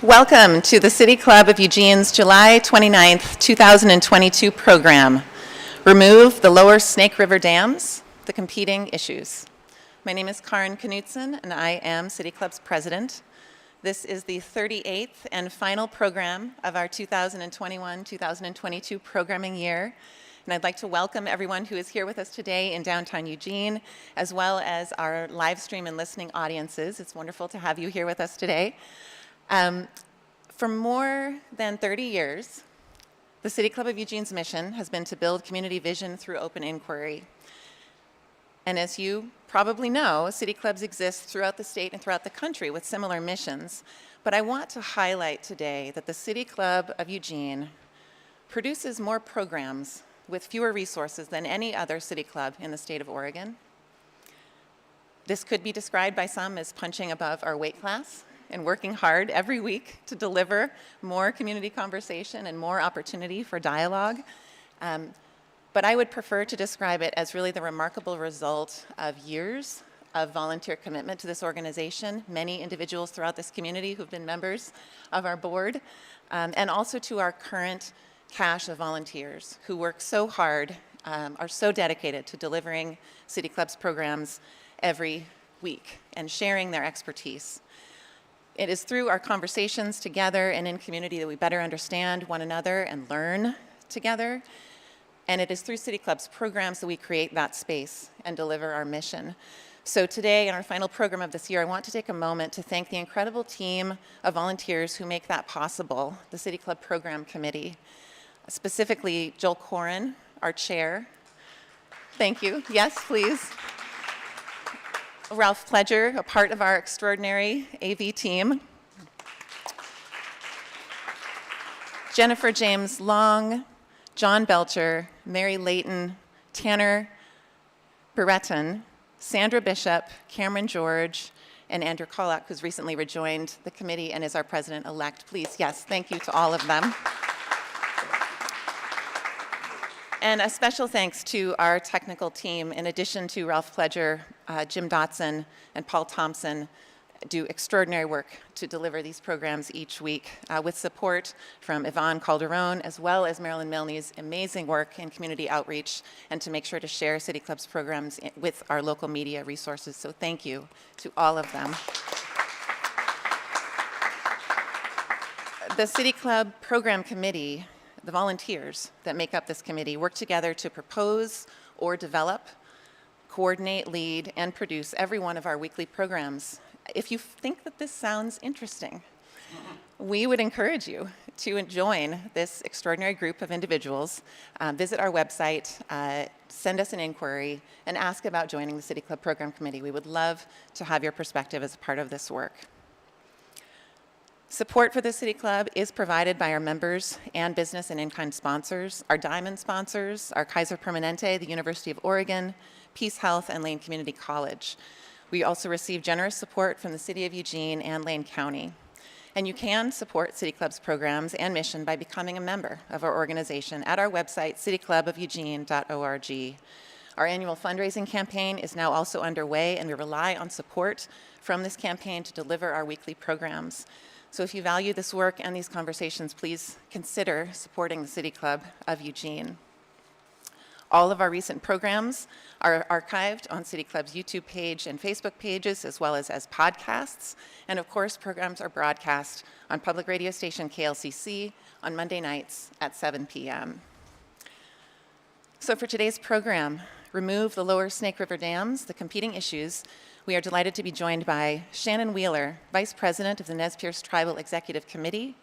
Welcome to the City Club of Eugene's July 29th, 2022 program, Remove the Lower Snake River Dams, the Competing Issues. My name is Karen Knutson, and I am City Club's president. This is the 38th and final program of our 2021-2022 programming year. And I'd like to welcome everyone who is here with us today in downtown Eugene, as well as our live stream and listening audiences. It's wonderful to have you here with us today. For more than 30 years, the City Club of Eugene's mission has been to build community vision through open inquiry. And as you probably know, city clubs exist throughout the state and throughout the country with similar missions. But I want to highlight today that the City Club of Eugene produces more programs with fewer resources than any other city club in the state of Oregon. This could be described by some as punching above our weight class and working hard every week to deliver more community conversation and more opportunity for dialogue. But I would prefer to describe it as really the remarkable result of years of volunteer commitment to this organization, many individuals throughout this community who've been members of our board, and also to our current cache of volunteers who work so hard, are so dedicated to delivering City Club's programs every week and sharing their expertise. It is through our conversations together and in community that we better understand one another and learn together. And it is through City Club's programs that we create that space and deliver our mission. So today, in our final program of this year, I want to take a moment to thank the incredible team of volunteers who make that possible, the City Club Program Committee. Specifically, Joel Corin, our chair. Thank you. Yes, please. Ralph Pledger, a part of our extraordinary AV team. Jennifer James Long, John Belcher, Mary Layton, Tanner Bereton, Sandra Bishop, Cameron George, and Andrew Kolak, who's recently rejoined the committee and is our president-elect. Please, yes, thank you to all of them. And a special thanks to our technical team. In addition to Ralph Pledger, Jim Dotson, and Paul Thompson do extraordinary work to deliver these programs each week with support from Yvonne Calderon, as well as Marilyn Milne's amazing work in community outreach and to make sure to share City Club's programs with our local media resources. So thank you to all of them. The City Club Program Committee, the volunteers that make up this committee, work together to propose or develop, coordinate, lead, and produce every one of our weekly programs. If you think that this sounds interesting, we would encourage you to join this extraordinary group of individuals. Visit our website, send us an inquiry, and ask about joining the City Club Program Committee. We would love to have your perspective as a part of this work. Support for the City Club is provided by our members and business and in-kind sponsors, our diamond sponsors, our Kaiser Permanente, the University of Oregon, Peace Health, and Lane Community College. We also receive generous support from the City of Eugene and Lane County. And you can support City Club's programs and mission by becoming a member of our organization at our website, cityclubofelugene.org. Our annual fundraising campaign is now also underway, and we rely on support from this campaign to deliver our weekly programs. So if you value this work and these conversations, please consider supporting the City Club of Eugene. All of our recent programs are archived on City Club's YouTube page and Facebook pages, as well as podcasts. And of course, programs are broadcast on public radio station KLCC on Monday nights at 7 p.m. So for today's program, Remove the Lower Snake River Dams, the Competing Issues, we are delighted to be joined by Shannon Wheeler, Vice President of the Nez Perce Tribal Executive Committee,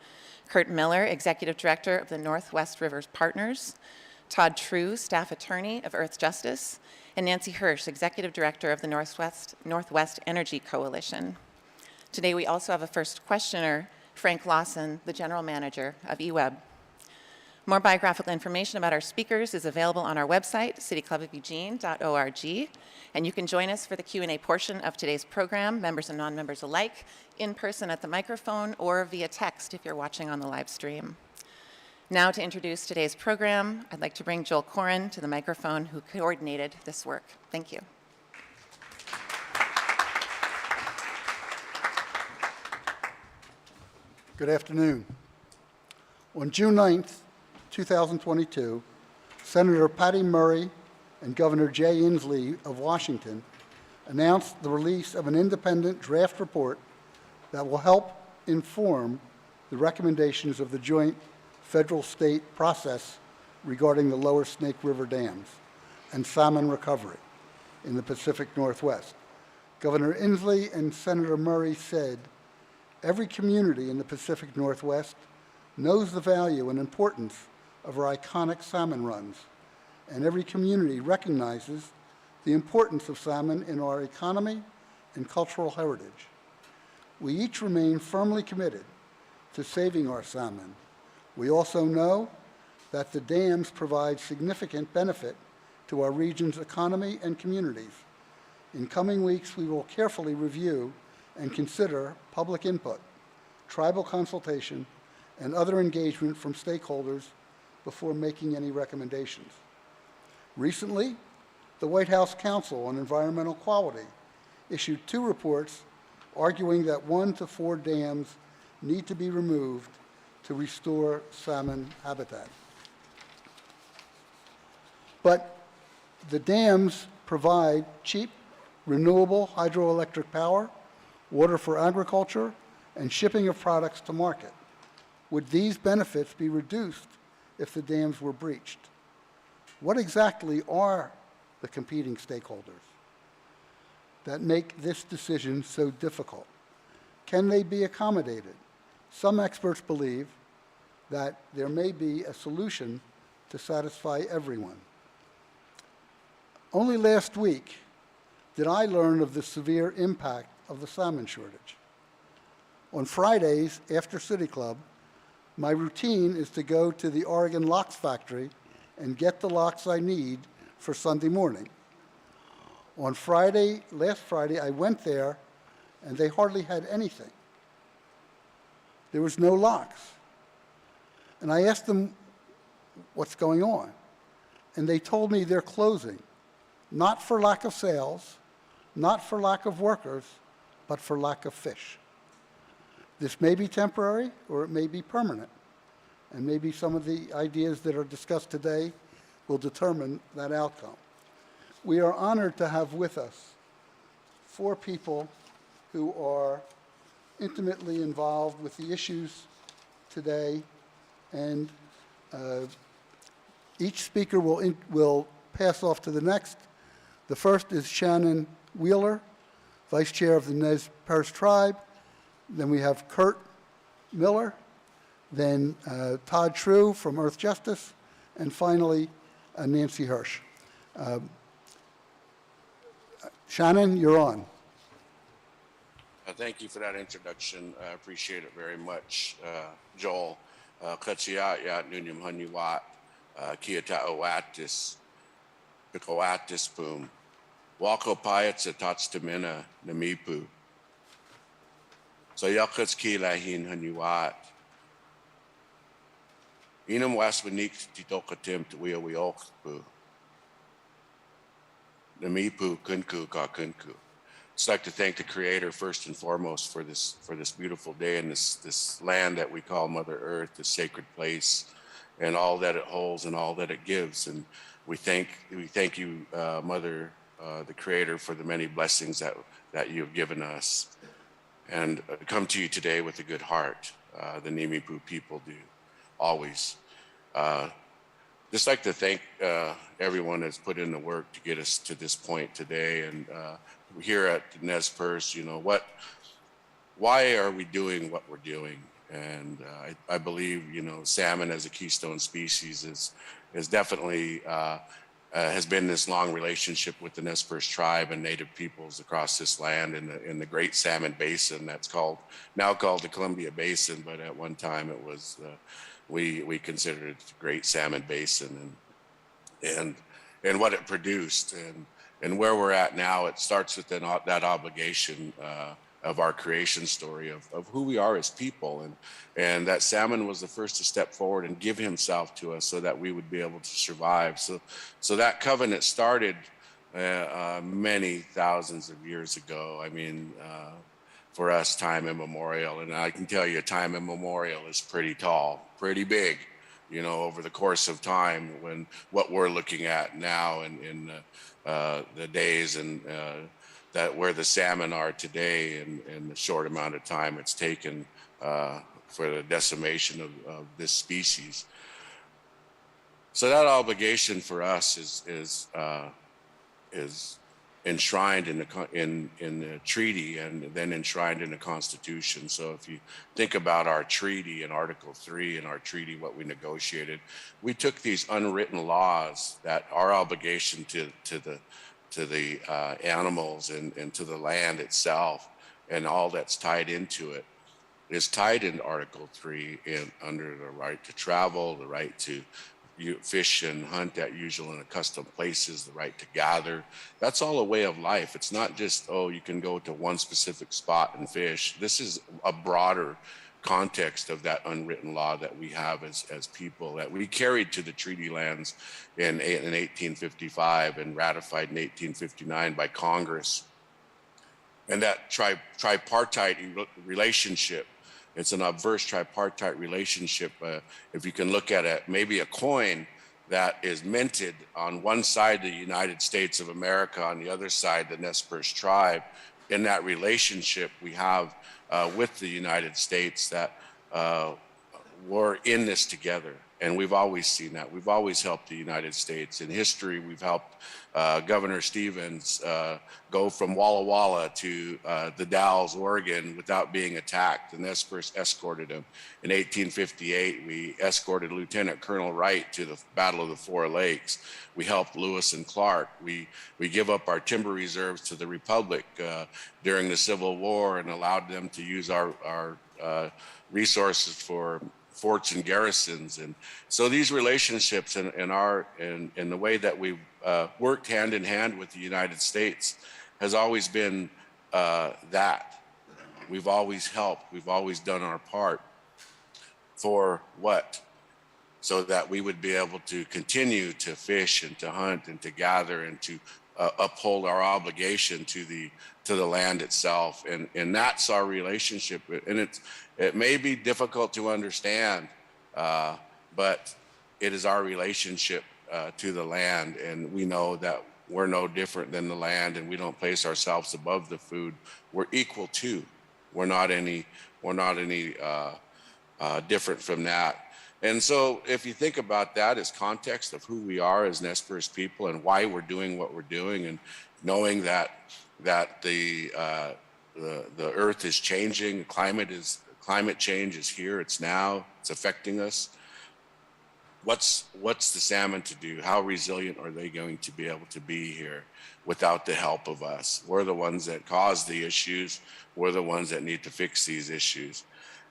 Kurt Miller, Executive Director of the Northwest Rivers Partners, Todd True, Staff Attorney of Earth Justice, and Nancy Hirsch, Executive Director of the Northwest Energy Coalition. Today we also have a first questioner, Frank Lawson, the General Manager of eWeb. More biographical information about our speakers is available on our website, cityclubofelugene.org, and you can join us for the Q&A portion of today's program, members and non-members alike, in person at the microphone or via text if you're watching on the live stream. Now to introduce today's program, I'd like to bring Joel Corin to the microphone, who coordinated this work. Thank you. Good afternoon. On June 9th, 2022, Senator Patty Murray and Governor Jay Inslee of Washington announced the release of an independent draft report that will help inform the recommendations of the joint federal-state process regarding the lower Snake River dams and salmon recovery in the Pacific Northwest. Governor Inslee and Senator Murray said, "Every community in the Pacific Northwest knows the value and importance of our iconic salmon runs, and every community recognizes the importance of salmon in our economy and cultural heritage. We each remain firmly committed to saving our salmon. We also know that the dams provide significant benefit to our region's economy and communities. In coming weeks, we will carefully review and consider public input, tribal consultation, and other engagement from stakeholders before making any recommendations." Recently, the White House Council on Environmental Quality issued 2 reports arguing that 1 to 4 dams need to be removed to restore salmon habitat. But the dams provide cheap, renewable hydroelectric power, water for agriculture, and shipping of products to market. Would these benefits be reduced if the dams were breached? What exactly are the competing stakeholders that make this decision so difficult? Can they be accommodated? Some experts believe that there may be a solution to satisfy everyone. Only last week did I learn of the severe impact of the salmon shortage. On Fridays after City Club, my routine is to go to the Oregon Locks Factory and get the locks I need for Sunday morning. On last Friday, I went there and they hardly had anything. There was no locks. And I asked them what's going on. And they told me they're closing, not for lack of sales, not for lack of workers, but for lack of fish. This may be temporary or it may be permanent. And maybe some of the ideas that are discussed today will determine that outcome. We are honored to have with us 4 people who are intimately involved with the issues today, and each speaker will pass off to the next. The first is Shannon Wheeler, Vice Chair of the Nez Perce Tribe. Then we have Kurt Miller, then Todd True from Earth Justice, and finally Nancy Hirsch. Shannon, you're on. Thank you for that introduction. I appreciate it very much, Joel. Katsiat yat nunyum hanyuat, kiata oatis, pikoatis boom. Wako payats atats tamina namipu. So yakats kilahin hanyuat. Inam waswanik titokatim tuwiawiokpu. Namipu kunku ka kunku. I'd like to thank the Creator first and foremost for this beautiful day and this land that we call Mother Earth, this sacred place, and all that it holds and all that it gives. And we thank you, Mother, the Creator, for the many blessings that you have given us. And come to you today with a good heart. The Nimipu people do, always. Just like to thank everyone that's put in the work to get us to this point today. And here at Nez Perce, why are we doing what we're doing? And I believe, salmon as a keystone species is definitely has been this long relationship with the Nez Perce tribe and native peoples across this land in the Great Salmon Basin that's now called the Columbia Basin, but at one time it was we considered it the Great Salmon Basin and what it produced and where we're at now. It starts with that obligation of our creation story of who we are as people, and that salmon was the first to step forward and give himself to us so that we would be able to survive. So that covenant started many thousands of years ago. I mean, for us time immemorial. And I can tell you time immemorial is pretty tall, pretty big, you know, over the course of time when what we're looking at now in the days and that where the salmon are today and the short amount of time it's taken for the decimation of this species. So that obligation for us is enshrined in the treaty and then enshrined in the Constitution. So if you think about our treaty in Article 3 and our treaty, what we negotiated, we took these unwritten laws that our obligation to the animals and to the land itself and all that's tied into it is tied in Article 3 in under the right to travel, the right to fish and hunt at usual and accustomed places, the right to gather. That's all a way of life. It's not just, oh, you can go to one specific spot and fish. This is a broader context of that unwritten law that we have as people that we carried to the treaty lands in 1855 and ratified in 1859 by Congress. And that tripartite relationship, it's an obverse tripartite relationship. If you can look at it, maybe a coin that is minted on one side, the United States of America, on the other side, the Nez Perce tribe. In that relationship we have with the United States that we're in this together. And we've always seen that. We've always helped the United States. In history, we've helped Governor Stevens go from Walla Walla to the Dalles, Oregon, without being attacked. The Nez Perce escorted him. In 1858, we escorted Lieutenant Colonel Wright to the Battle of the Four Lakes. We helped Lewis and Clark. We give up our timber reserves to the Republic during the Civil War and allowed them to use our resources for forts and garrisons. And so these relationships and the way that we've worked hand in hand with the United States has always been that. We've always helped. We've always done our part. For what? So that we would be able to continue to fish and to hunt and to gather and to uphold our obligation to the land itself. And that's our relationship. And it may be difficult to understand, but it is our relationship to the land. And we know that we're no different than the land, and we don't place ourselves above the food. We're equal to. We're not any different from that. And so if you think about that as context of who we are as Nez Perce people and why we're doing what we're doing, and knowing that the earth is changing, climate change is here, it's now, it's affecting us. What's the salmon to do? How resilient are they going to be able to be here without the help of us? We're the ones that cause the issues. We're the ones that need to fix these issues.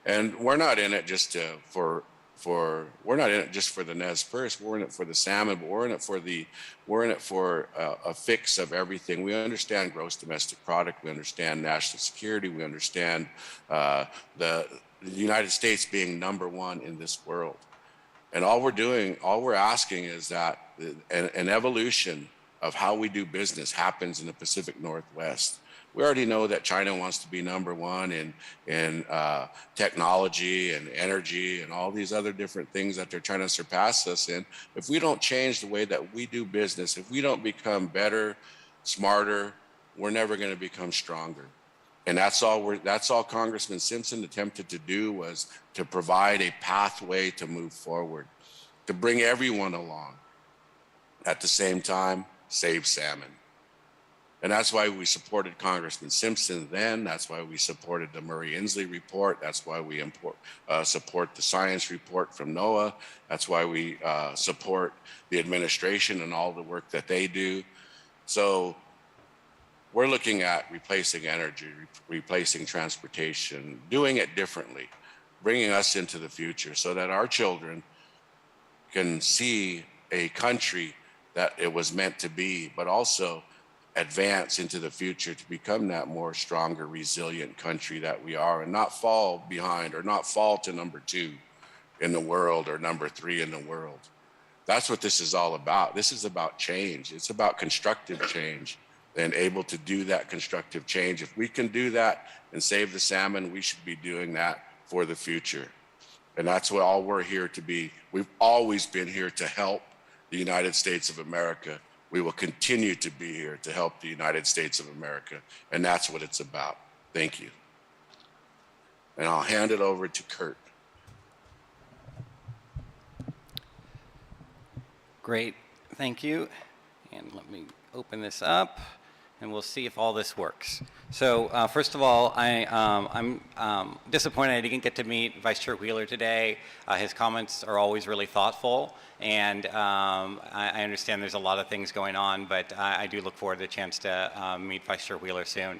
And we're not in it just for the Nez Perce. We're in it for the salmon, but we're in it for a fix of everything. We understand gross domestic product. We understand national security. We understand the United States being number one in this world. And all we're asking is that an evolution of how we do business happens in the Pacific Northwest. We already know that China wants to be number one in technology and energy and all these other different things that they're trying to surpass us in. If we don't change the way that we do business, if we don't become better, smarter, we're never going to become stronger. And that's all Congressman Simpson attempted to do, was to provide a pathway to move forward, to bring everyone along. At the same time, save salmon. And that's why we supported Congressman Simpson then. That's why we supported the Murray-Inslee report. That's why we support the science report from NOAA. That's why we support the administration and all the work that they do. So we're looking at replacing energy, replacing transportation, doing it differently, bringing us into the future so that our children can see a country that it was meant to be, but also advance into the future to become that more stronger, resilient country that we are, and not fall behind or not fall to number 2 in the world or number 3 in the world. That's what this is all about. This is about change. It's about constructive change. and able to do that constructive change. If we can do that and save the salmon, we should be doing that for the future. And that's what all we're here to be. We've always been here to help the United States of America. We will continue to be here to help the United States of America. And that's what it's about. Thank you. And I'll hand it over to Kurt. Great, thank you. And let me open this up, and we'll see if all this works. So first of all, I'm disappointed I didn't get to meet Vice Chair Wheeler today. His comments are always really thoughtful, and I understand there's a lot of things going on, but I do look forward to the chance to meet Vice Chair Wheeler soon.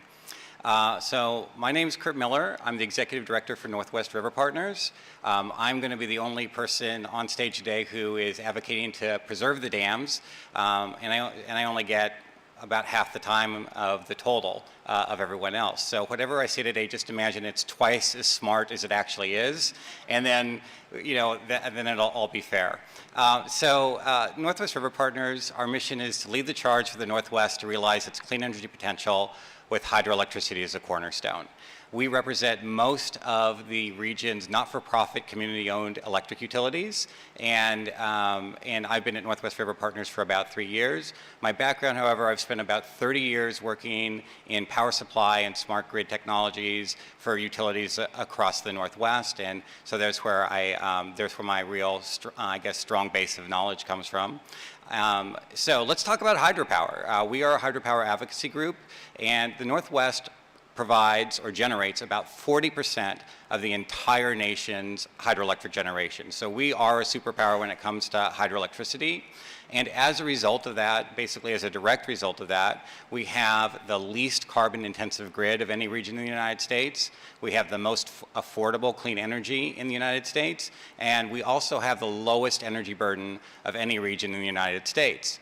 So my name is Kurt Miller. I'm the Executive Director for Northwest River Partners. I'm going to be the only person on stage today who is advocating to preserve the dams, and I only get about half the time of the total of everyone else. So whatever I say today, just imagine it's twice as smart as it actually is, and then, you know, then it'll all be fair. Northwest River Partners, our mission is to lead the charge for the Northwest to realize its clean energy potential with hydroelectricity as a cornerstone. We represent most of the region's not-for-profit, community-owned electric utilities, and I've been at Northwest River Partners for about 3 years. My background, however, I've spent about 30 years working in power supply and smart grid technologies for utilities across the Northwest, and so there's where my real, I guess, strong base of knowledge comes from. So let's talk about hydropower. We are a hydropower advocacy group, and the Northwest provides or generates about 40% of the entire nation's hydroelectric generation. So we are a superpower when it comes to hydroelectricity. And as a result of that, basically as a direct result of that, we have the least carbon intensive grid of any region in the United States. We have the most affordable clean energy in the United States. And we also have the lowest energy burden of any region in the United States.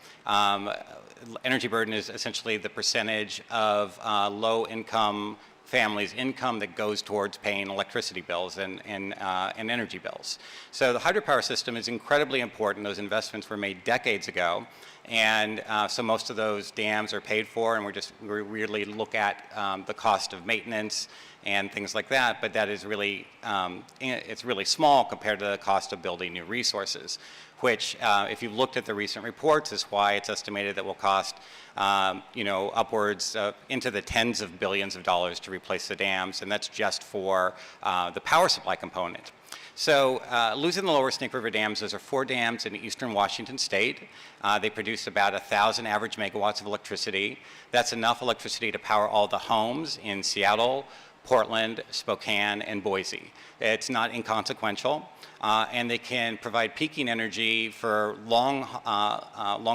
Energy burden is essentially the percentage of low-income families' income that goes towards paying electricity bills and energy bills. So the hydropower system is incredibly important. Those investments were made decades ago, and so most of those dams are paid for, and we really look at the cost of maintenance and things like that, but that is really, it's really small compared to the cost of building new resources, which, if you've looked at the recent reports, is why it's estimated that will cost, you know, upwards into the tens of billions of dollars to replace the dams, and that's just for the power supply component. So losing the lower Snake River dams, those are 4 dams in eastern Washington state. They produce about 1,000 average megawatts of electricity. That's enough electricity to power all the homes in Seattle, Portland, Spokane, and Boise. It's not inconsequential. And they can provide peaking energy for long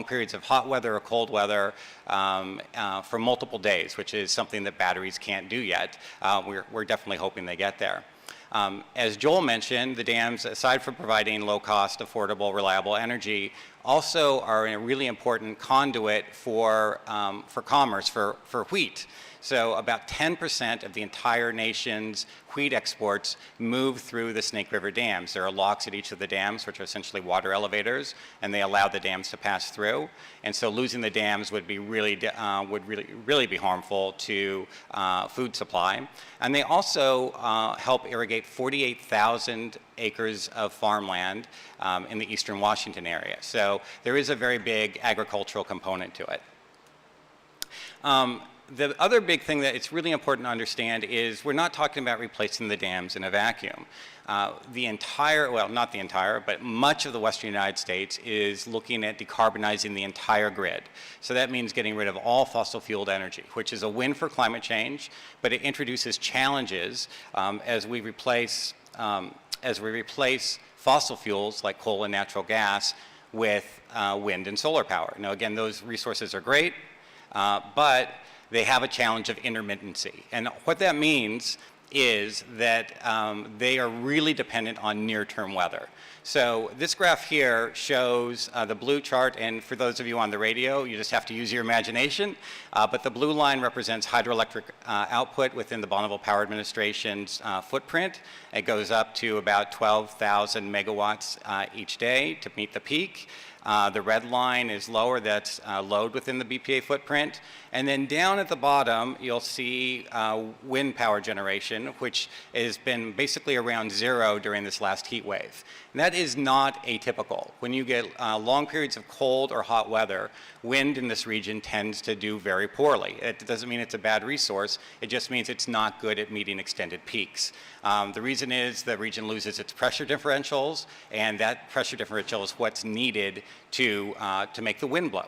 periods of hot weather or cold weather for multiple days, which is something that batteries can't do yet. We're definitely hoping they get there. As Joel mentioned, the dams, aside from providing low-cost, affordable, reliable energy, also are a really important conduit for commerce, for wheat. So about 10% of the entire nation's wheat exports move through the Snake River dams. There are locks at each of the dams, which are essentially water elevators, and they allow the dams to pass through. And so losing the dams would be really be harmful to food supply. And they also help irrigate 48,000 acres of farmland in the eastern Washington area. So there is a very big agricultural component to it. The other big thing that it's really important to understand is we're not talking about replacing the dams in a vacuum. The entire, well, not the entire, but much of the western United States is looking at decarbonizing the entire grid. So that means getting rid of all fossil fueled energy, which is a win for climate change, but it introduces challenges as we replace fossil fuels like coal and natural gas with wind and solar power. Now again, those resources are great, but they have a challenge of intermittency. And what that means is that they are really dependent on near-term weather. So this graph here shows the blue chart, and for those of you on the radio, you just have to use your imagination, but the blue line represents hydroelectric output within the Bonneville Power Administration's footprint. It goes up to about 12,000 megawatts each day to meet the peak. The red line is lower, that's load within the BPA footprint. And then down at the bottom, you'll see wind power generation, which has been basically around 0 during this last heat wave. And that is not atypical. When you get long periods of cold or hot weather, wind in this region tends to do very poorly. It doesn't mean it's a bad resource, it just means it's not good at meeting extended peaks. The reason is the region loses its pressure differentials, and that pressure differential is what's needed to make the wind blow.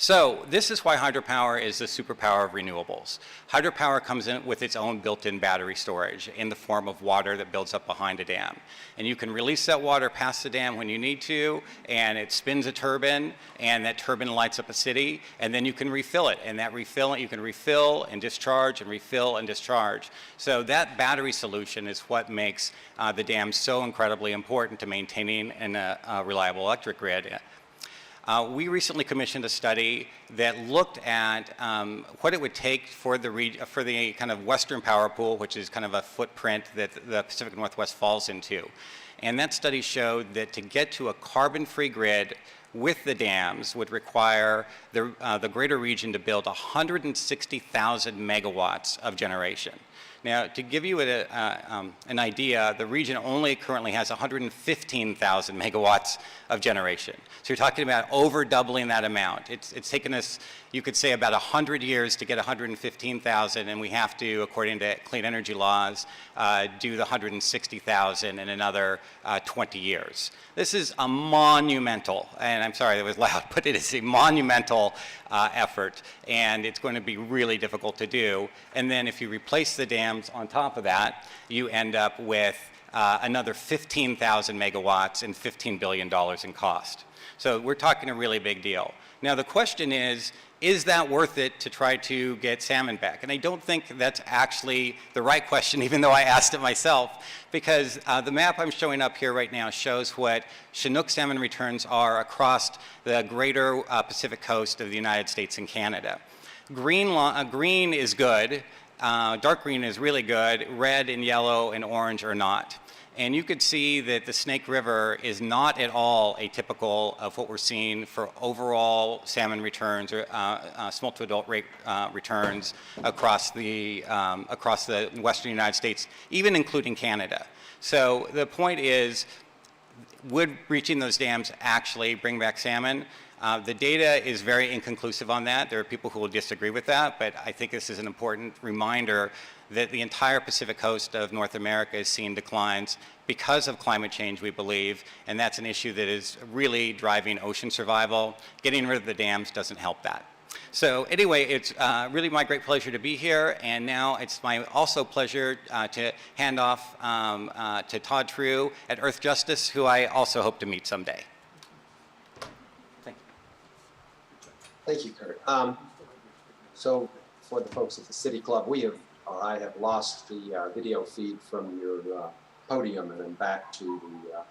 So this is why hydropower is the superpower of renewables. Hydropower comes in with its own built-in battery storage in the form of water that builds up behind a dam. And you can release that water past the dam when you need to, and it spins a turbine, and that turbine lights up a city, and then you can refill it. And that refill, you can refill and discharge and refill and discharge. So that battery solution is what makes the dam so incredibly important to maintaining a reliable electric grid. We recently commissioned a study that looked at what it would take for the kind of western power pool, which is kind of a footprint that the Pacific Northwest falls into. And that study showed that to get to a carbon-free grid with the dams would require the greater region to build 160,000 megawatts of generation. Now, to give you an idea, the region only currently has 115,000 megawatts of generation. So you're talking about over doubling that amount. It's taken us, you could say, about 100 years to get 115,000, and we have to, according to clean energy laws, do the 160,000 in another 20 years. This is a monumental, and I'm sorry that was loud, but it is a monumental effort, and it's going to be really difficult to do. And then if you replace the dams on top of that, you end up with another 15,000 megawatts and $15 billion in cost. So we're talking a really big deal. Now the question is that worth it to try to get salmon back? And I don't think that's actually the right question, even though I asked it myself, because the map I'm showing up here right now shows what Chinook salmon returns are across the greater Pacific coast of the United States and Canada. Green is good, dark green is really good, red and yellow and orange are not. And you could see that the Snake River is not at all atypical of what we're seeing for overall salmon returns or smolt to adult rate returns across the western United States, even including Canada. So the point is, would breaching those dams actually bring back salmon? The data is very inconclusive on that. There are people who will disagree with that, but I think this is an important reminder that the entire Pacific coast of North America is seeing declines because of climate change, we believe, and that's an issue that is really driving ocean survival. Getting rid of the dams doesn't help that. So anyway, it's really my great pleasure to be here, and now it's my also pleasure to hand off to Todd True at Earth Justice, who I also hope to meet someday. Thank you. Thank you, Kurt. So for the folks at the City Club, I have lost the video feed from your podium and I'm back to the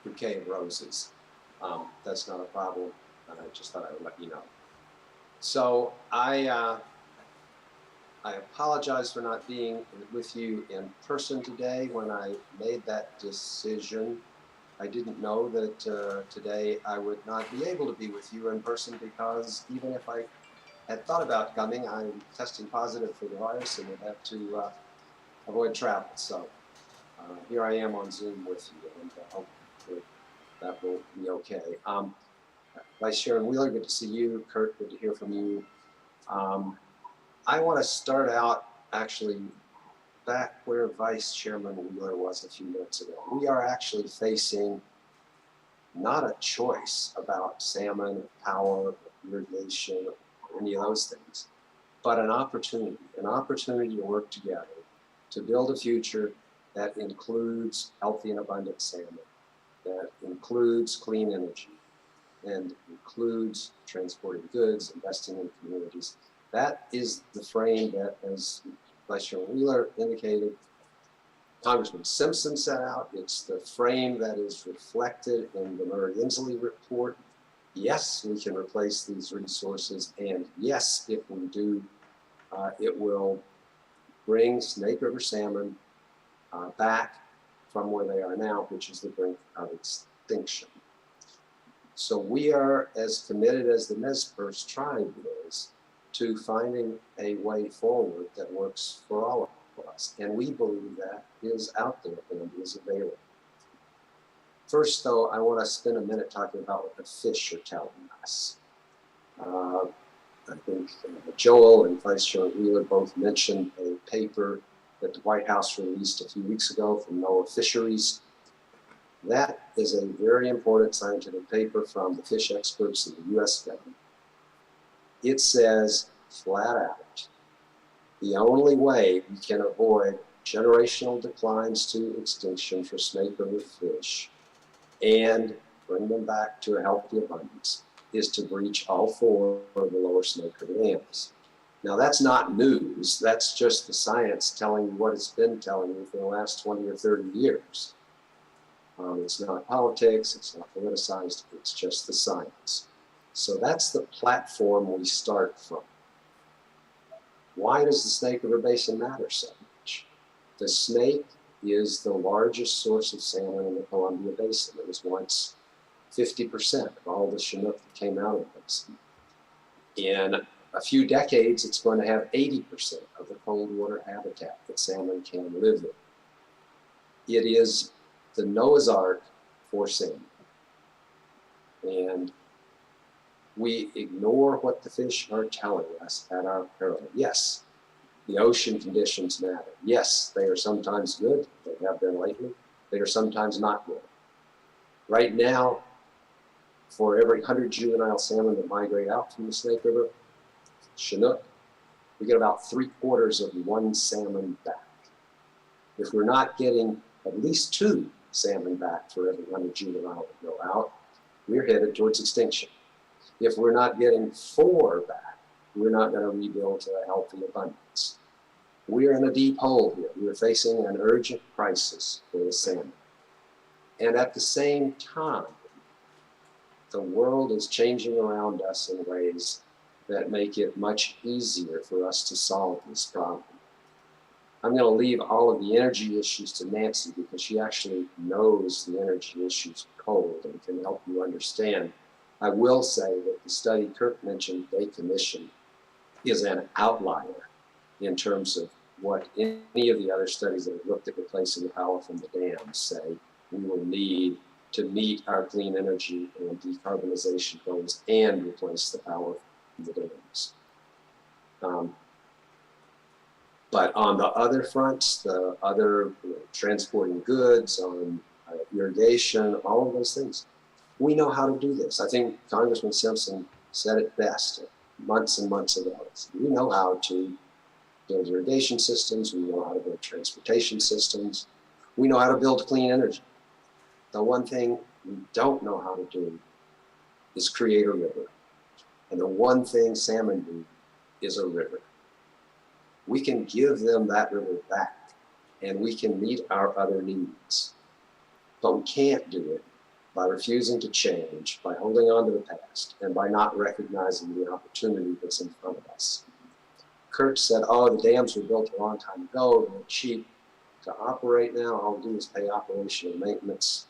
bouquet of roses. That's not a problem, and I just thought I would let you know. So I apologize for not being with you in person today. When I made that decision, I didn't know that today I would not be able to be with you in person, because even if I had thought about coming, I'm testing positive for the virus and would have to avoid travel. So here I am on Zoom with you, and hope that will be okay. Vice Chairman Wheeler, good to see you. Kurt, good to hear from you. I want to start out actually back where Vice Chairman Wheeler was a few minutes ago. We are actually facing not a choice about salmon, power, irrigation, or any of those things, but an opportunity to work together to build a future that includes healthy and abundant salmon, that includes clean energy, and includes transporting goods, investing in communities. That is the frame that, as Vice Chairman Wheeler indicated, Congressman Simpson set out. It's the frame that is reflected in the Murray-Inslee report. Yes, we can replace these resources, and yes, if we do, it will bring Snake River salmon back from where they are now, which is the brink of extinction. So we are as committed as the Nez Perce tribe is to finding a way forward that works for all of us. And we believe that is out there and is available. First, though, I want to spend a minute talking about what the fish are telling us. I think Joel and Vice Chair Wheeler both mentioned a paper that the White House released a few weeks ago from NOAA Fisheries. That is a very important scientific paper from the fish experts in the US government. It says flat out, the only way we can avoid generational declines to extinction for snake river fish and bring them back to a healthy abundance is to breach all 4 of the lower Snake River dams. Now that's not news, that's just the science telling you what it's been telling you for the last 20 or 30 years. It's not politics, it's not politicized, it's just the science. So that's the platform we start from. Why does the Snake River Basin matter so much? The snake is the largest source of salmon in the Columbia Basin. It was once 50% of all the Chinook that came out of the basin. In a few decades, it's going to have 80% of the cold water habitat that salmon can live in. It is the Noah's Ark for salmon. And we ignore what the fish are telling us at our peril. Yes, the ocean conditions matter. Yes, they are sometimes good. They have been lately. They are sometimes not good. Right now, for every 100 juvenile salmon that migrate out from the Snake River, Chinook, we get about 3/4 of one salmon back. If we're not getting at least 2 salmon back for every 100 juvenile that go out, we're headed towards extinction. If we're not getting 4 back, we're not going to rebuild to a healthy abundance. We're in a deep hole here. We're facing an urgent crisis for the salmon. And at the same time, the world is changing around us in ways that make it much easier for us to solve this problem. I'm going to leave all of the energy issues to Nancy because she actually knows the energy issues cold and can help you understand. I will say that the study Kirk mentioned, Bay Commission, is an outlier in terms of what any of the other studies that have looked at replacing the power from the dams say we will need to meet our clean energy and decarbonization goals and replace the power from the dams. But on the other fronts, the other transporting goods, on irrigation, all of those things, we know how to do this. I think Congressman Simpson said it best months and months ago. We know how to build irrigation systems. We know how to build transportation systems. We know how to build clean energy. The one thing we don't know how to do is create a river. And the one thing salmon need is a river. We can give them that river back and we can meet our other needs. But we can't do it by refusing to change, by holding on to the past, and by not recognizing the opportunity that's in front of us. Kurt said, oh, the dams were built a long time ago, they're cheap to operate now, all we do is pay operation and maintenance.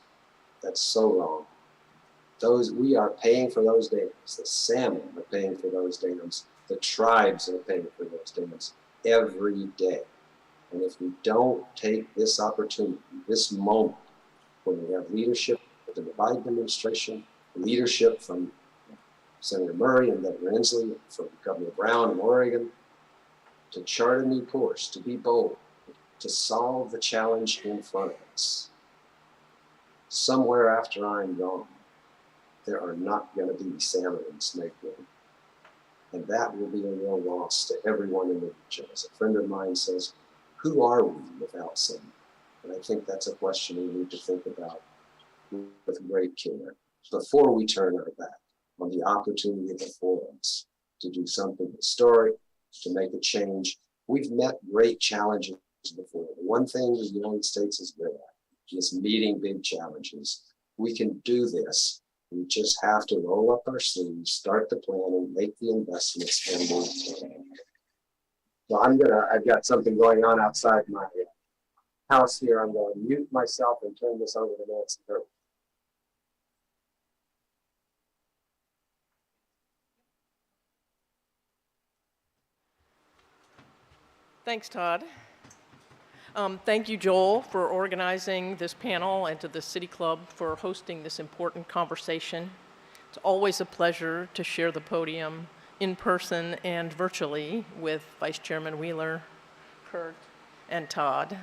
That's so wrong. We are paying for those dams. The salmon are paying for those dams. The tribes are paying for those dams every day. And if we don't take this opportunity, this moment, when we have leadership in the Biden administration, leadership from Senator Murray and Governor Inslee, from Governor Brown in Oregon, to chart a new course, to be bold, to solve the challenge in front of us. Somewhere after I'm gone, there are not going to be salmon in Snake River. And that will be a real loss to everyone in the region. As a friend of mine says, who are we without salmon? And I think that's a question we need to think about with great care before we turn our back on the opportunity before us to do something historic, to make a change. We've met great challenges before. The one thing the United States is good at is meeting big challenges. We can do this. We just have to roll up our sleeves, start the planning, make the investments, and move forward. So I've got something going on outside my house here. I'm going to mute myself and turn this over to Nancy Hurd. Thanks, Todd. Thank you, Joel, for organizing this panel and to the City Club for hosting this important conversation. It's always a pleasure to share the podium in person and virtually with Vice Chairman Wheeler, Kurt, and Todd.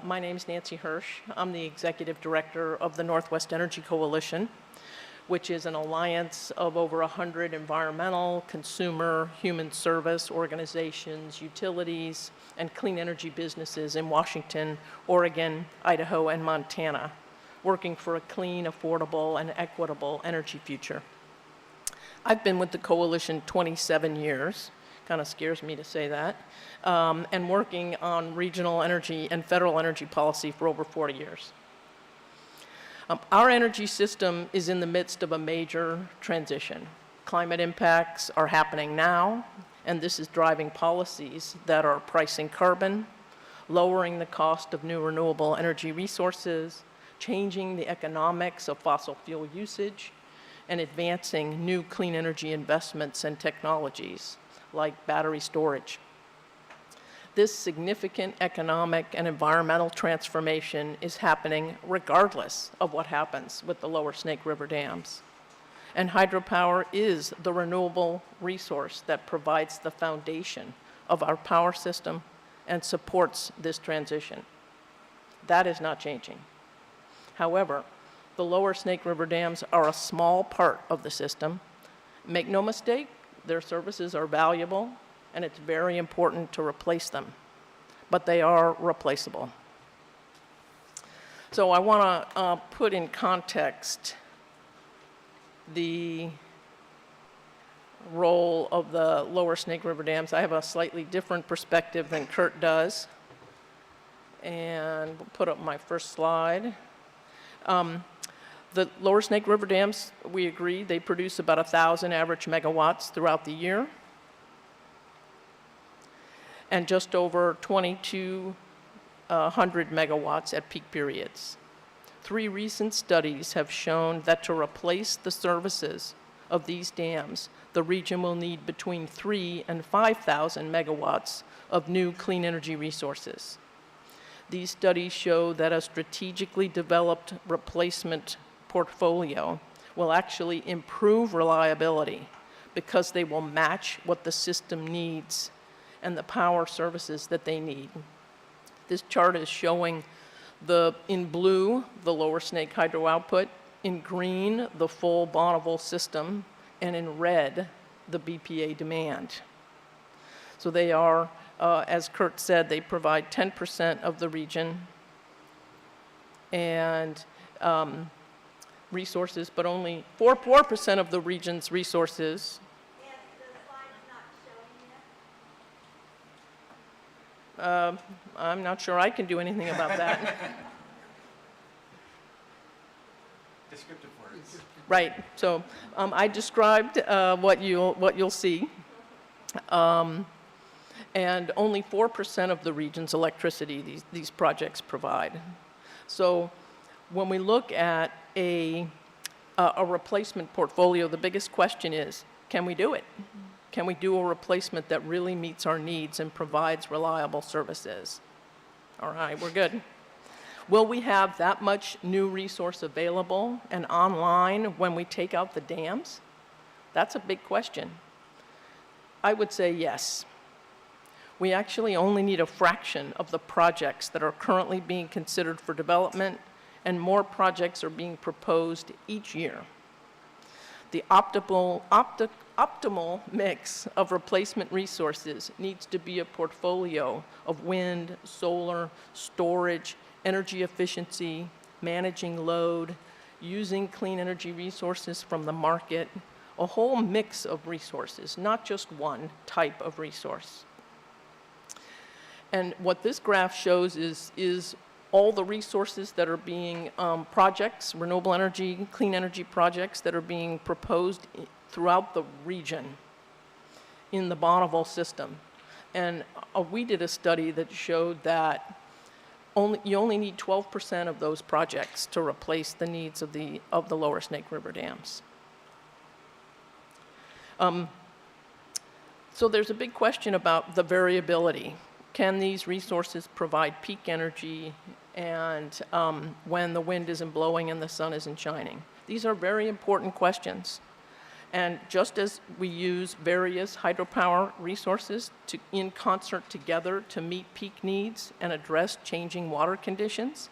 My name is Nancy Hirsch. I'm the Executive Director of the Northwest Energy Coalition, which is an alliance of over 100 environmental, consumer, human service organizations, utilities, and clean energy businesses in Washington, Oregon, Idaho, and Montana, working for a clean, affordable, and equitable energy future. I've been with the coalition 27 years, kind of scares me to say that, and working on regional energy and federal energy policy for over 40 years. Our energy system is in the midst of a major transition. Climate impacts are happening now, and this is driving policies that are pricing carbon, lowering the cost of new renewable energy resources, changing the economics of fossil fuel usage, and advancing new clean energy investments and technologies like battery storage. This significant economic and environmental transformation is happening regardless of what happens with the lower Snake River dams. And hydropower is the renewable resource that provides the foundation of our power system and supports this transition. That is not changing. However, the lower Snake River dams are a small part of the system. Make no mistake, their services are valuable, and it's very important to replace them, but they are replaceable. So I want to put in context the role of the lower Snake River dams. I have a slightly different perspective than Kurt does, and we'll put up my first slide. The lower Snake River dams, we agree, they produce about 1,000 average megawatts throughout the year, and just over 2,200 megawatts at peak periods. 3 recent studies have shown that to replace the services of these dams, the region will need between 3,000 and 5,000 megawatts of new clean energy resources. These studies show that a strategically developed replacement portfolio will actually improve reliability because they will match what the system needs and the power services that they need. This chart is showing in blue, the lower Snake hydro output, in green, the full Bonneville system, and in red, the BPA demand. So they are, as Kurt said, they provide 10% of the region and resources, but only 4% of the region's resources. I'm not sure I can do anything about that. Descriptive words. Right. So I described what you'll see, and only 4% of the region's electricity these projects provide. So when we look at a replacement portfolio, the biggest question is, can we do it? Can we do a replacement that really meets our needs and provides reliable services? All right, we're good. Will we have that much new resource available and online when we take out the dams? That's a big question. I would say yes. We actually only need a fraction of the projects that are currently being considered for development, and more projects are being proposed each year. The optimal mix of replacement resources needs to be a portfolio of wind, solar, storage, energy efficiency, managing load, using clean energy resources from the market, a whole mix of resources, not just one type of resource. And what this graph shows is all the resources that are being projects, renewable energy, clean energy projects that are being proposed throughout the region in the Bonneville system. And we did a study that showed that you only need 12% of those projects to replace the needs of the lower Snake River dams. So there's a big question about the variability. Can these resources provide peak energy and when the wind isn't blowing and the sun isn't shining? These are very important questions. And just as we use various hydropower resources in concert together to meet peak needs and address changing water conditions,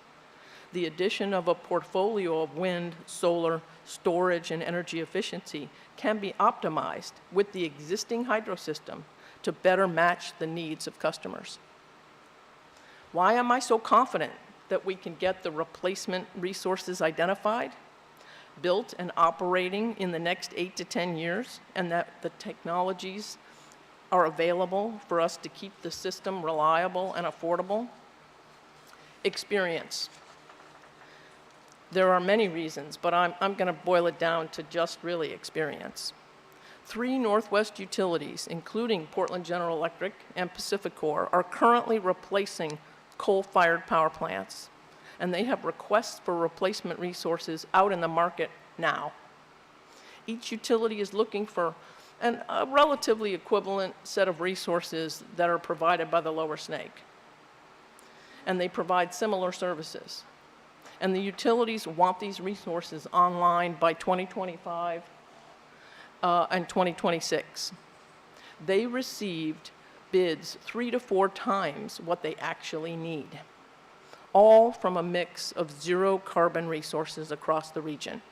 the addition of a portfolio of wind, solar, storage, and energy efficiency can be optimized with the existing hydro system to better match the needs of customers. Why am I so confident that we can get the replacement resources identified, built and operating in the next 8 to 10 years, and that the technologies are available for us to keep the system reliable and affordable? Experience. There are many reasons, but I'm going to boil it down to just really experience. 3 Northwest utilities, including Portland General Electric and PacifiCorp, are currently replacing coal-fired power plants, and they have requests for replacement resources out in the market now. Each utility is looking for a relatively equivalent set of resources that are provided by the Lower Snake, and they provide similar services. And the utilities want these resources online by 2025 and 2026. They received bids 3 to 4 times what they actually need, all from a mix of zero carbon resources across the region.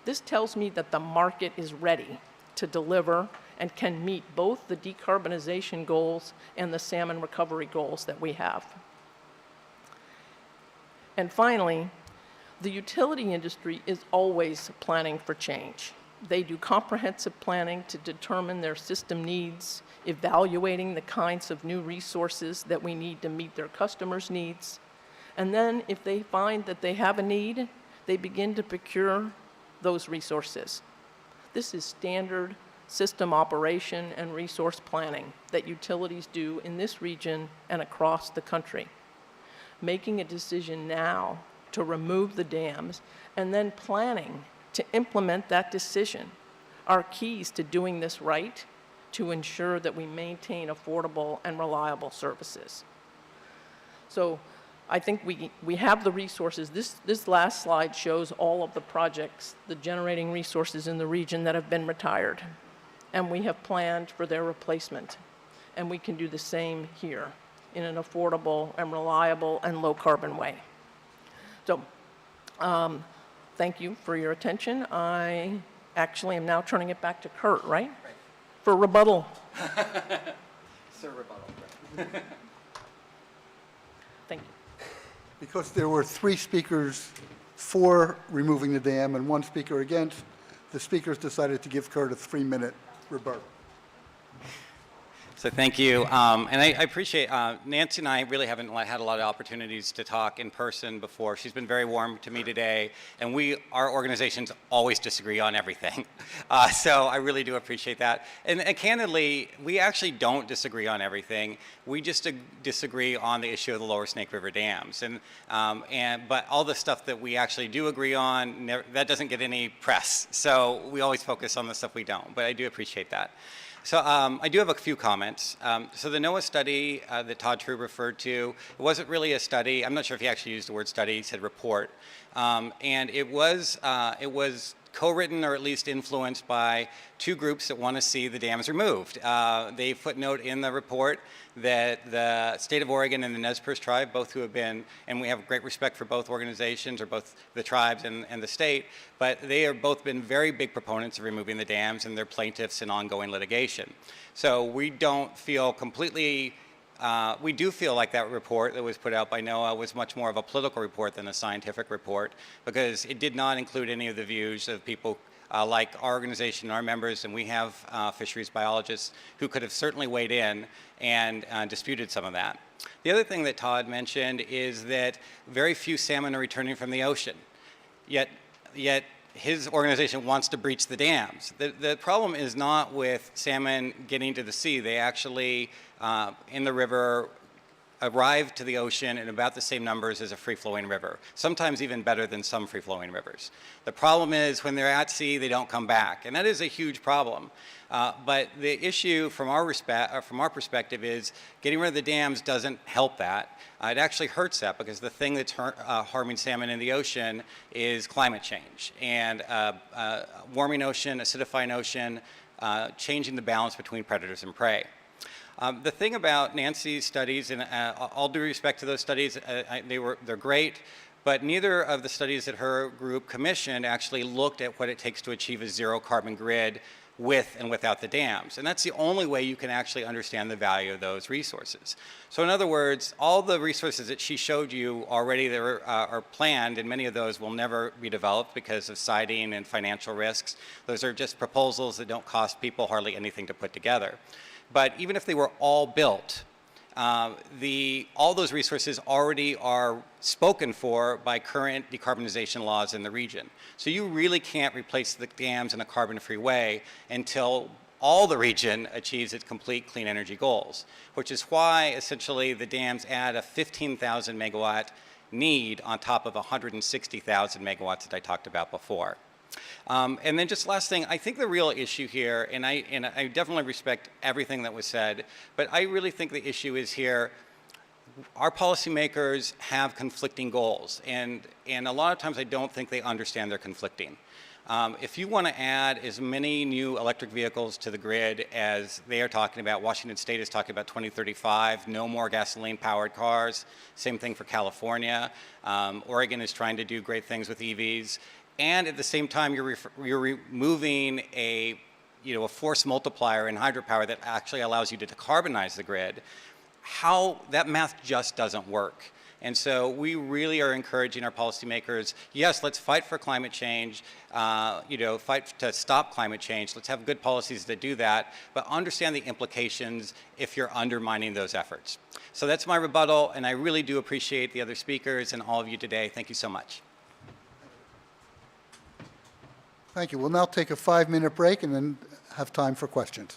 This tells me that the market is ready to deliver and can meet both the decarbonization goals and the salmon recovery goals that we have. And finally, the utility industry is always planning for change. They do comprehensive planning to determine their system needs, evaluating the kinds of new resources that we need to meet their customers' needs. And then if they find that they have a need, they begin to procure those resources. This is standard system operation and resource planning that utilities do in this region and across the country. Making a decision now to remove the dams and then planning to implement that decision are keys to doing this right to ensure that we maintain affordable and reliable services. So I think we have the resources. This last slide shows all of the projects, the generating resources in the region that have been retired. And we have planned for their replacement. And we can do the same here in an affordable and reliable and low carbon way. So thank you for your attention. I actually am now turning it back to Kurt, right? For rebuttal. Sir, rebuttal. Thank you. Because there were 3 speakers for removing the dam and 1 speaker against, the speakers decided to give Kurt a 3-minute rebuttal. So thank you, and I appreciate, Nancy and I really haven't had a lot of opportunities to talk in person before. She's been very warm to me today, and our organizations always disagree on everything. So I really do appreciate that. And candidly, we actually don't disagree on everything. We just disagree on the issue of the Lower Snake River dams. But all the stuff that we actually do agree on, that doesn't get any press. So we always focus on the stuff we don't, but I do appreciate that. So I do have a few comments. So the NOAA study that Todd True referred to, it wasn't really a study. I'm not sure if he actually used the word study. He said report. And it was co-written or at least influenced by 2 groups that want to see the dams removed. They footnote in the report that the state of Oregon and the Nez Perce tribe, both who have been, and we have great respect for both organizations, or both the tribes and the state, but they have both been very big proponents of removing the dams, and they're plaintiffs in ongoing litigation. So we don't feel completely, we do feel like that report that was put out by NOAA was much more of a political report than a scientific report, because it did not include any of the views of people like our organization, our members, and we have fisheries biologists who could have certainly weighed in and disputed some of that. The other thing that Todd mentioned is that very few salmon are returning from the ocean, yet his organization wants to breach the dams. The problem is not with salmon getting to the sea. They actually, in the river, arrive to the ocean in about the same numbers as a free-flowing river, sometimes even better than some free-flowing rivers. The problem is when they're at sea, they don't come back, and that is a huge problem. But the issue from our perspective is getting rid of the dams doesn't help that. It actually hurts that because the thing that's harming salmon in the ocean is climate change and warming ocean, acidifying ocean, changing the balance between predators and prey. The thing about Nancy's studies, and all due respect to those studies, they're great, but neither of the studies that her group commissioned actually looked at what it takes to achieve a zero carbon grid with and without the dams. And that's the only way you can actually understand the value of those resources. So in other words, all the resources that she showed you already that are planned, and many of those will never be developed because of siting and financial risks. Those are just proposals that don't cost people hardly anything to put together. But even if they were all built, all those resources already are spoken for by current decarbonization laws in the region. So you really can't replace the dams in a carbon-free way until all the region achieves its complete clean energy goals, which is why essentially the dams add a 15,000 megawatt need on top of 160,000 megawatts that I talked about before. And then just last thing, I think the real issue here, and I definitely respect everything that was said, but I really think the issue is here, our policymakers have conflicting goals, and a lot of times I don't think they understand they're conflicting. If you want to add as many new electric vehicles to the grid as they are talking about, Washington State is talking about 2035, no more gasoline-powered cars, same thing for California. Oregon is trying to do great things with EVs. And at the same time, you're removing a force multiplier in hydropower that actually allows you to decarbonize the grid. That math just doesn't work. And so we really are encouraging our policymakers, yes, let's fight for climate change, fight to stop climate change. Let's have good policies that do that, but understand the implications if you're undermining those efforts. So that's my rebuttal, and I really do appreciate the other speakers and all of you today. Thank you so much. Thank you. We'll now take a 5-minute break and then have time for questions.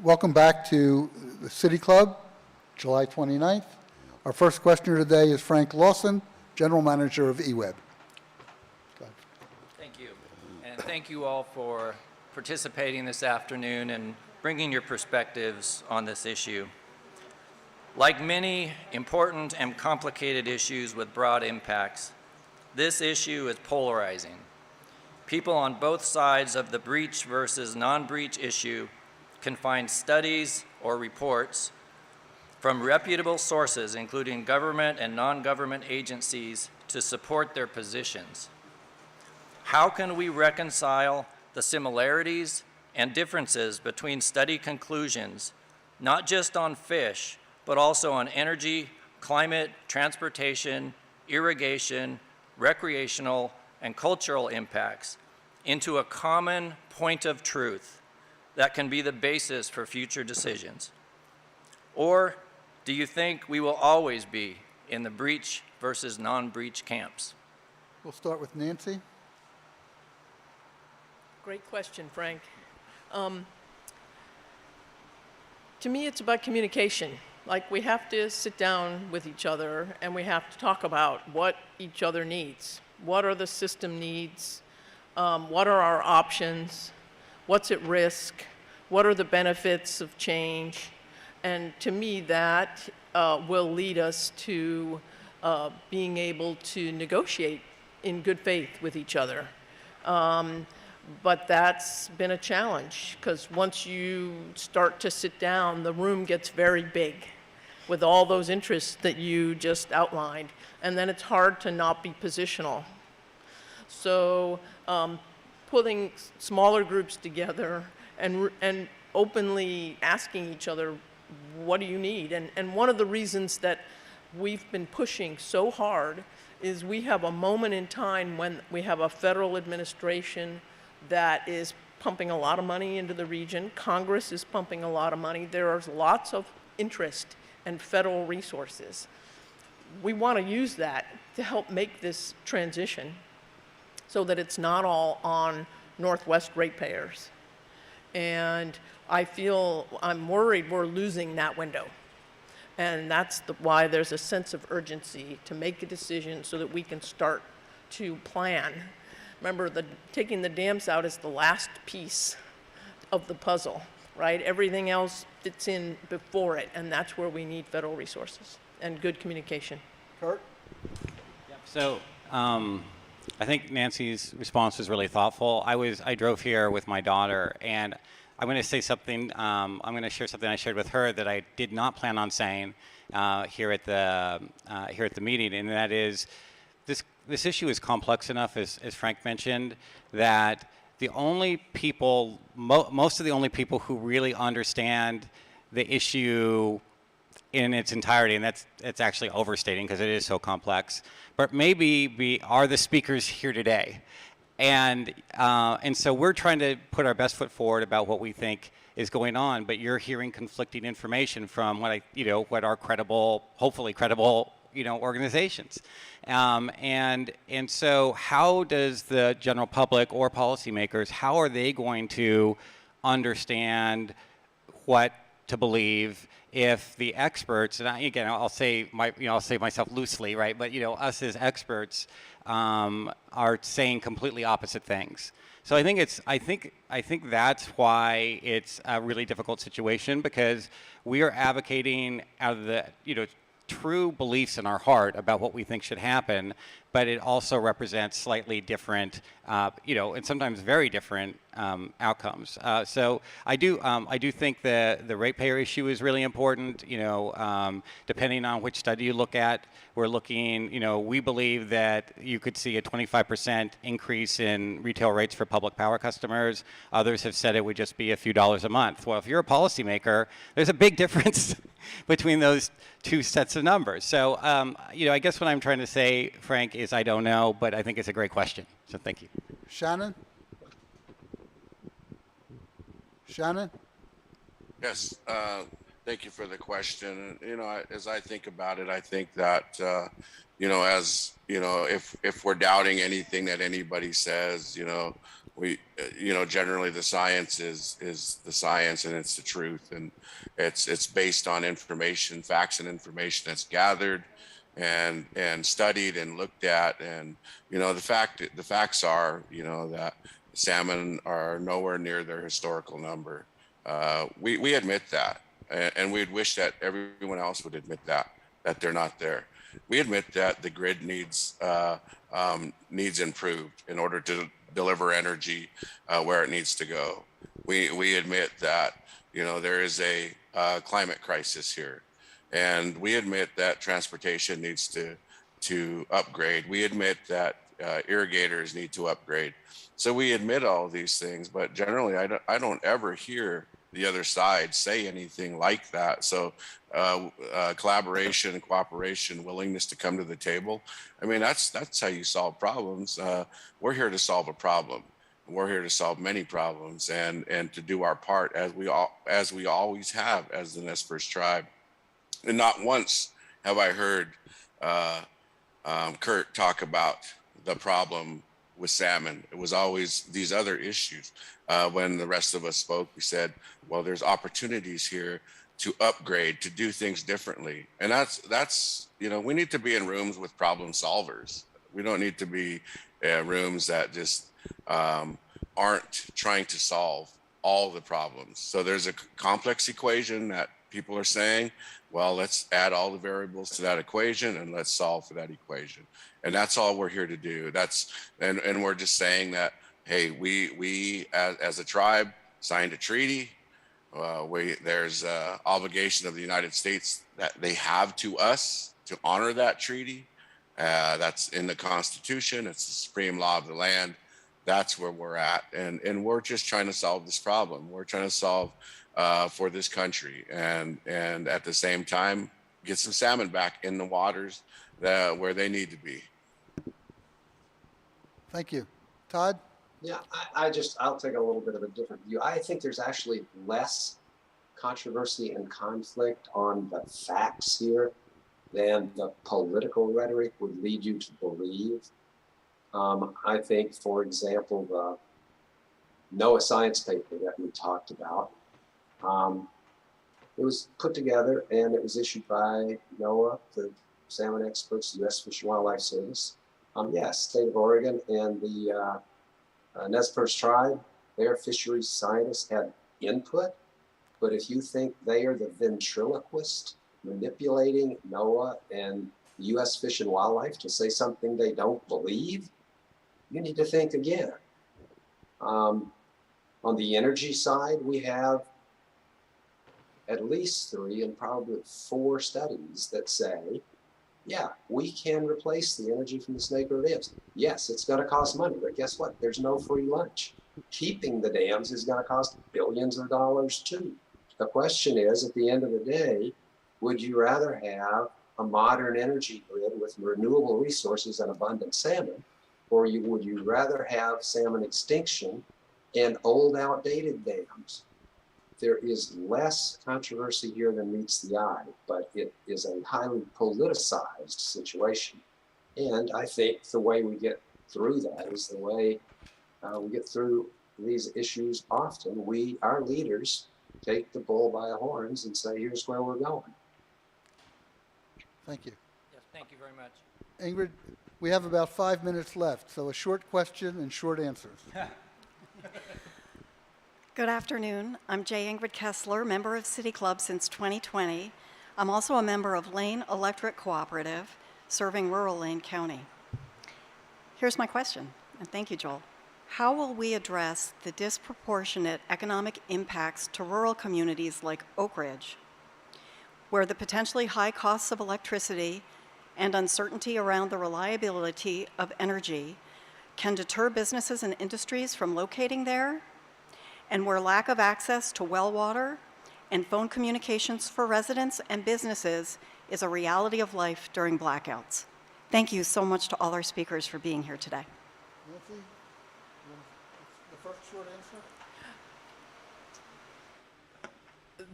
Welcome back to the City Club, July 29th. Our first questioner today is Frank Lawson, General Manager of eWeb. Go ahead. Thank you. And thank you all for participating this afternoon and bringing your perspectives on this issue. Like many important and complicated issues with broad impacts, this issue is polarizing. People on both sides of the breach versus non-breach issue can find studies or reports from reputable sources, including government and non-government agencies, to support their positions. How can we reconcile the similarities and differences between study conclusions, not just on fish, but also on energy, climate, transportation, irrigation, recreational, and cultural impacts, into a common point of truth that can be the basis for future decisions? Or do you think we will always be in the breach versus non-breach camps? We'll start with Nancy. Great question, Frank. To me, it's about communication. Like, we have to sit down with each other and we have to talk about what each other needs. What are the system needs? What are our options? What's at risk? What are the benefits of change? And to me, that will lead us to being able to negotiate in good faith with each other. But that's been a challenge, because once you start to sit down, the room gets very big with all those interests that you just outlined, and then it's hard to not be positional. So putting smaller groups together and openly asking each other, what do you need? And one of the reasons that we've been pushing so hard is we have a moment in time when we have a federal administration that is pumping a lot of money into the region. Congress is pumping a lot of money. There is lots of interest and federal resources. We want to use that to help make this transition so that it's not all on Northwest ratepayers. And I'm worried we're losing that window. And that's why there's a sense of urgency to make a decision so that we can start to plan. Remember, taking the dams out is the last piece of the puzzle, right? Everything else fits in before it, and that's where we need federal resources and good communication. Kurt? So I think Nancy's response was really thoughtful. I drove here with my daughter, and I'm going to say something. I'm going to share something I shared with her that I did not plan on saying here at the meeting, and that is this issue is complex enough, as Frank mentioned, that the only people, most of the only people who really understand the issue in its entirety, and it's actually overstating because it is so complex, but maybe are the speakers here today. And so we're trying to put our best foot forward about what we think is going on, but you're hearing conflicting information from what are credible, hopefully credible, organizations. And so how does the general public or policymakers, how are they going to understand what to believe if the experts, and I'll say myself loosely, right? But us as experts are saying completely opposite things. So I think that's why it's a really difficult situation, because we are advocating out of the true beliefs in our heart about what we think should happen, but it also represents slightly different, and sometimes very different outcomes. So I do think the ratepayer issue is really important. Depending on which study you look at, we're looking. We believe that you could see a 25% increase in retail rates for public power customers. Others have said it would just be a few dollars a month. Well, if you're a policymaker, there's a big difference between those two sets of numbers. So, I guess what I'm trying to say, Frank, is I don't know, but I think it's a great question. So thank you. Shannon? Shannon? Yes, thank you for the question. As I think about it, I think that, if we're doubting anything that anybody says, generally the science is the science and it's the truth, and it's based on information, facts and information that's gathered and studied and looked at. And the facts are, that salmon are nowhere near their historical number. We admit that, and we'd wish that everyone else would admit that they're not there. We admit that the grid needs improved in order to deliver energy where it needs to go. We admit that there is a climate crisis here, and we admit that transportation needs to upgrade. We admit that irrigators need to upgrade. So we admit all these things, but generally I don't ever hear the other side say anything like that. So collaboration, cooperation, willingness to come to the table. I mean, that's how you solve problems. We're here to solve a problem. We're here to solve many problems and to do our part as we always have as the Nez Perce tribe. And not once have I heard Kurt talk about the problem with salmon. It was always these other issues. When the rest of us spoke, we said, well, there's opportunities here to upgrade, to do things differently. And that's we need to be in rooms with problem solvers. We don't need to be rooms that just aren't trying to solve all the problems. So there's a complex equation that people are saying, well, let's add all the variables to that equation and let's solve for that equation. And that's all we're here to do. And we're just saying that, hey, we as a tribe signed a treaty. There's an obligation of the United States that they have to us to honor that treaty. That's in the Constitution. It's the supreme law of the land. That's where we're at. And we're just trying to solve this problem. We're trying to solve for this country, and at the same time get some salmon back in the waters where they need to be. Thank you. Todd? Yeah, I'll take a little bit of a different view. I think there's actually less controversy and conflict on the facts here than the political rhetoric would lead you to believe. I think, for example, the NOAA science paper that we talked about, it was put together and it was issued by NOAA, the salmon experts, the U.S. Fish and Wildlife Service. Yes, state of Oregon and the Nez Perce tribe, their fisheries scientists had input. But if you think they are the ventriloquist manipulating NOAA and U.S. Fish and Wildlife to say something they don't believe, you need to think again. On the energy side, we have at least 3 and probably 4 studies that say, yeah, we can replace the energy from the Snake River dams. Yes, it's going to cost money, but guess what? There's no free lunch. Keeping the dams is going to cost billions of dollars too. The question is, at the end of the day, would you rather have a modern energy grid with renewable resources and abundant salmon, or would you rather have salmon extinction and old, outdated dams? There is less controversy here than meets the eye, but it is a highly politicized situation. And I think the way we get through that is the way we get through these issues often. Our leaders, take the bull by the horns and say, here's where we're going. Thank you. Yes, thank you very much. Ingrid, we have about 5 minutes left, so a short question and short answers. Good afternoon. I'm J. Ingrid Kessler, member of City Club since 2020. I'm also a member of Lane Electric Cooperative, serving rural Lane County. Here's my question, and thank you, Joel. How will we address the disproportionate economic impacts to rural communities like Oak Ridge, where the potentially high costs of electricity and uncertainty around the reliability of energy can deter businesses and industries from locating there, and where lack of access to well water and phone communications for residents and businesses is a reality of life during blackouts? Thank you so much to all our speakers for being here today. Nancy, the first short answer?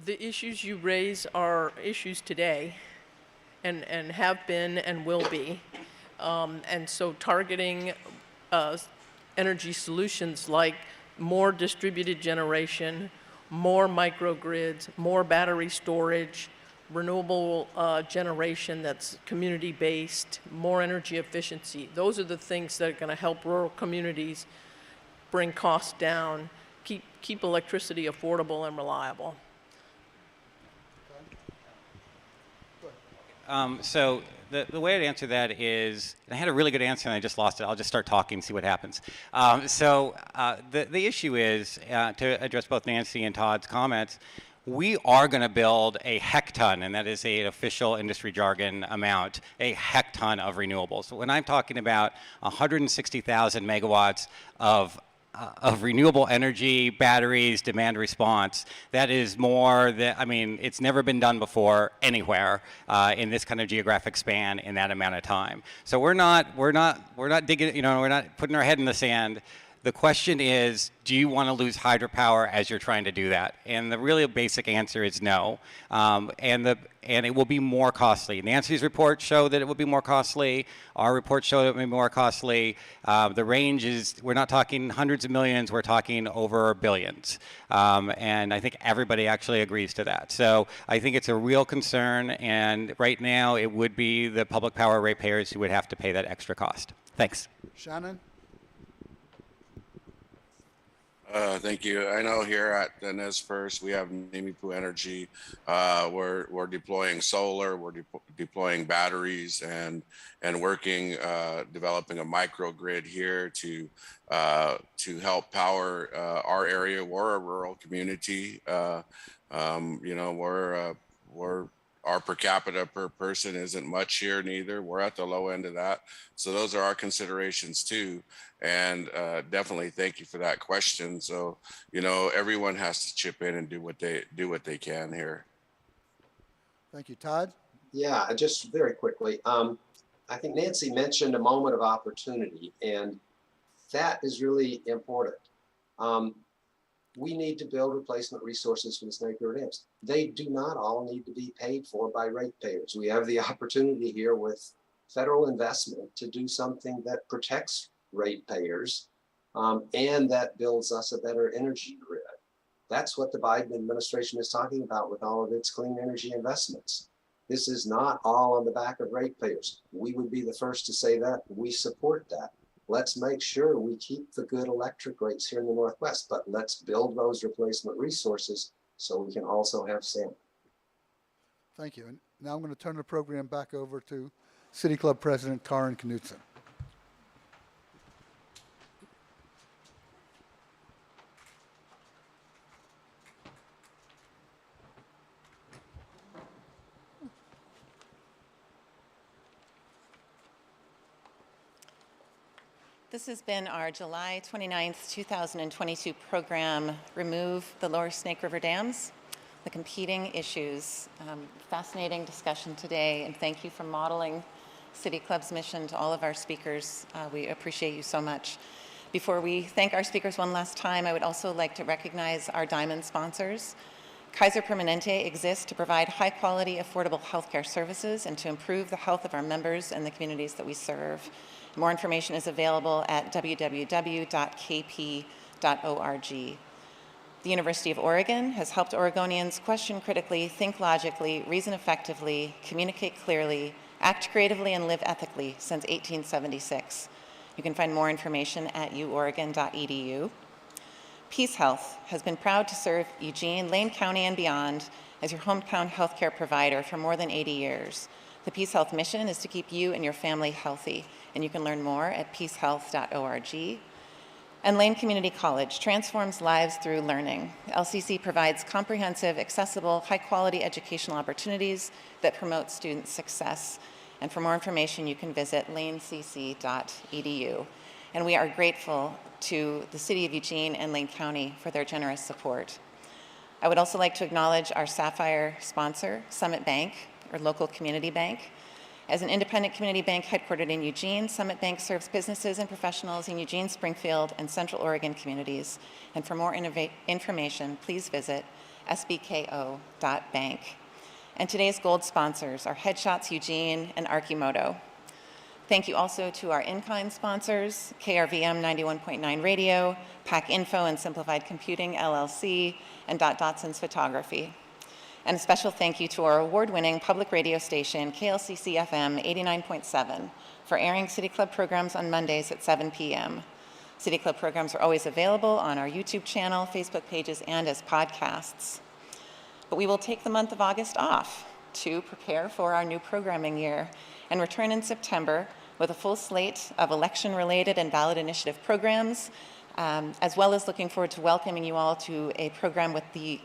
The issues you raise are issues today and have been and will be. And so targeting energy solutions like more distributed generation, more microgrids, more battery storage, renewable generation that's community-based, more energy efficiency. Those are the things that are going to help rural communities bring costs down, keep electricity affordable and reliable. So the way I'd answer that is, and I had a really good answer and I just lost it. I'll just start talking and see what happens. The issue is, to address both Nancy and Todd's comments, we are going to build a hecton, and that is an official industry jargon amount, a hecton of renewables. So when I'm talking about 160,000 megawatts of renewable energy, batteries, demand response, that is more than, I mean, it's never been done before anywhere in this kind of geographic span in that amount of time. So we're not digging, we're not putting our head in the sand. The question is, do you want to lose hydropower as you're trying to do that? And the really basic answer is no. And it will be more costly. Nancy's reports show that it will be more costly. Our reports show that it will be more costly. The range is, we're not talking hundreds of millions, we're talking over billions. And I think everybody actually agrees to that. So I think it's a real concern, and right now it would be the public power ratepayers who would have to pay that extra cost. Thanks. Shannon? Thank you. I know here at the Nez Perce, we have Nimipu Energy. We're deploying solar, we're deploying batteries, and working, developing a microgrid here to help power our area. We're a rural community. Our per capita per person isn't much here neither. We're at the low end of that. So those are our considerations too. And definitely thank you for that question. So, everyone has to chip in and do what they can here. Thank you. Todd? Yeah, just very quickly. I think Nancy mentioned a moment of opportunity, and that is really important. We need to build replacement resources for the Snake River dams. They do not all need to be paid for by ratepayers. We have the opportunity here with federal investment to do something that protects ratepayers and that builds us a better energy grid. That's what the Biden administration is talking about with all of its clean energy investments. This is not all on the back of ratepayers. We would be the first to say that. We support that. Let's make sure we keep the good electric rates here in the Northwest, but let's build those replacement resources so we can also have salmon. Thank you. And now I'm going to turn the program back over to City Club President Karin Knutson. This has been our July 29th, 2022 program, Remove the Lower Snake River Dams, the Competing Issues. Fascinating discussion today, and thank you for modeling City Club's mission to all of our speakers. We appreciate you so much. Before we thank our speakers one last time, I would also like to recognize our diamond sponsors. Kaiser Permanente exists to provide high-quality, affordable healthcare services and to improve the health of our members and the communities that we serve. More information is available at www.kp.org. The University of Oregon has helped Oregonians question critically, think logically, reason effectively, communicate clearly, act creatively, and live ethically since 1876. You can find more information at uoregon.edu. Peace Health has been proud to serve Eugene, Lane County, and beyond as your hometown healthcare provider for more than 80 years. The Peace Health mission is to keep you and your family healthy, and you can learn more at peacehealth.org. And Lane Community College transforms lives through learning. LCC provides comprehensive, accessible, high-quality educational opportunities that promote student success. And for more information, you can visit lanecc.edu. And we are grateful to the City of Eugene and Lane County for their generous support. I would also like to acknowledge our Sapphire sponsor, Summit Bank, or local community bank. As an independent community bank headquartered in Eugene, Summit Bank serves businesses and professionals in Eugene, Springfield, and Central Oregon communities. And for more information, please visit sbko.bank. And today's gold sponsors are Headshots Eugene and Archimoto. Thank you also to our in-kind sponsors, KRVM 91.9 Radio, PAC Info and Simplified Computing, LLC, and Dot Dotson's Photography. And a special thank you to our award-winning public radio station, KLCC FM 89.7, for airing City Club programs on Mondays at 7 p.m. City Club programs are always available on our YouTube channel, Facebook pages, and as podcasts. But we will take the month of August off to prepare for our new programming year and return in September with a full slate of election-related and ballot initiative programs, as well as looking forward to welcoming you all to a program with the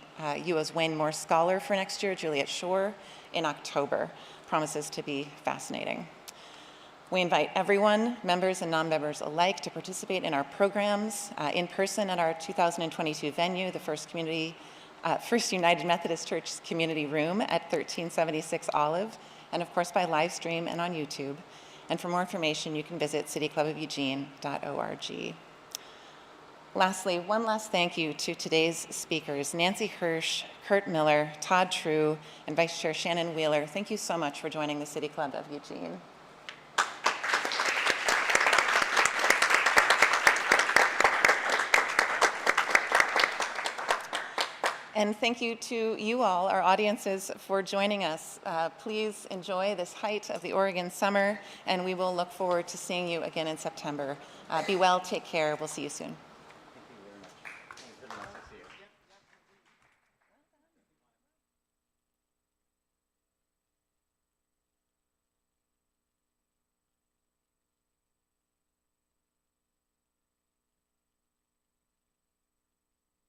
UO's Wayne Moore Scholar for next year, Juliet Shore, in October. Promises to be fascinating. We invite everyone, members and non-members alike, to participate in our programs in person at our 2022 venue, the First United Methodist Church Community Room at 1376 Olive, and of course by live stream and on YouTube. And for more information, you can visit cityclubofeugene.org. Lastly, one last thank you to today's speakers, Nancy Hirsch, Kurt Miller, Todd True, and Vice Chair Shannon Wheeler. Thank you so much for joining the City Club of Eugene. And thank you to you all, our audiences, for joining us. Please enjoy this height of the Oregon summer, and we will look forward to seeing you again in September. Be well, take care, we'll see you soon.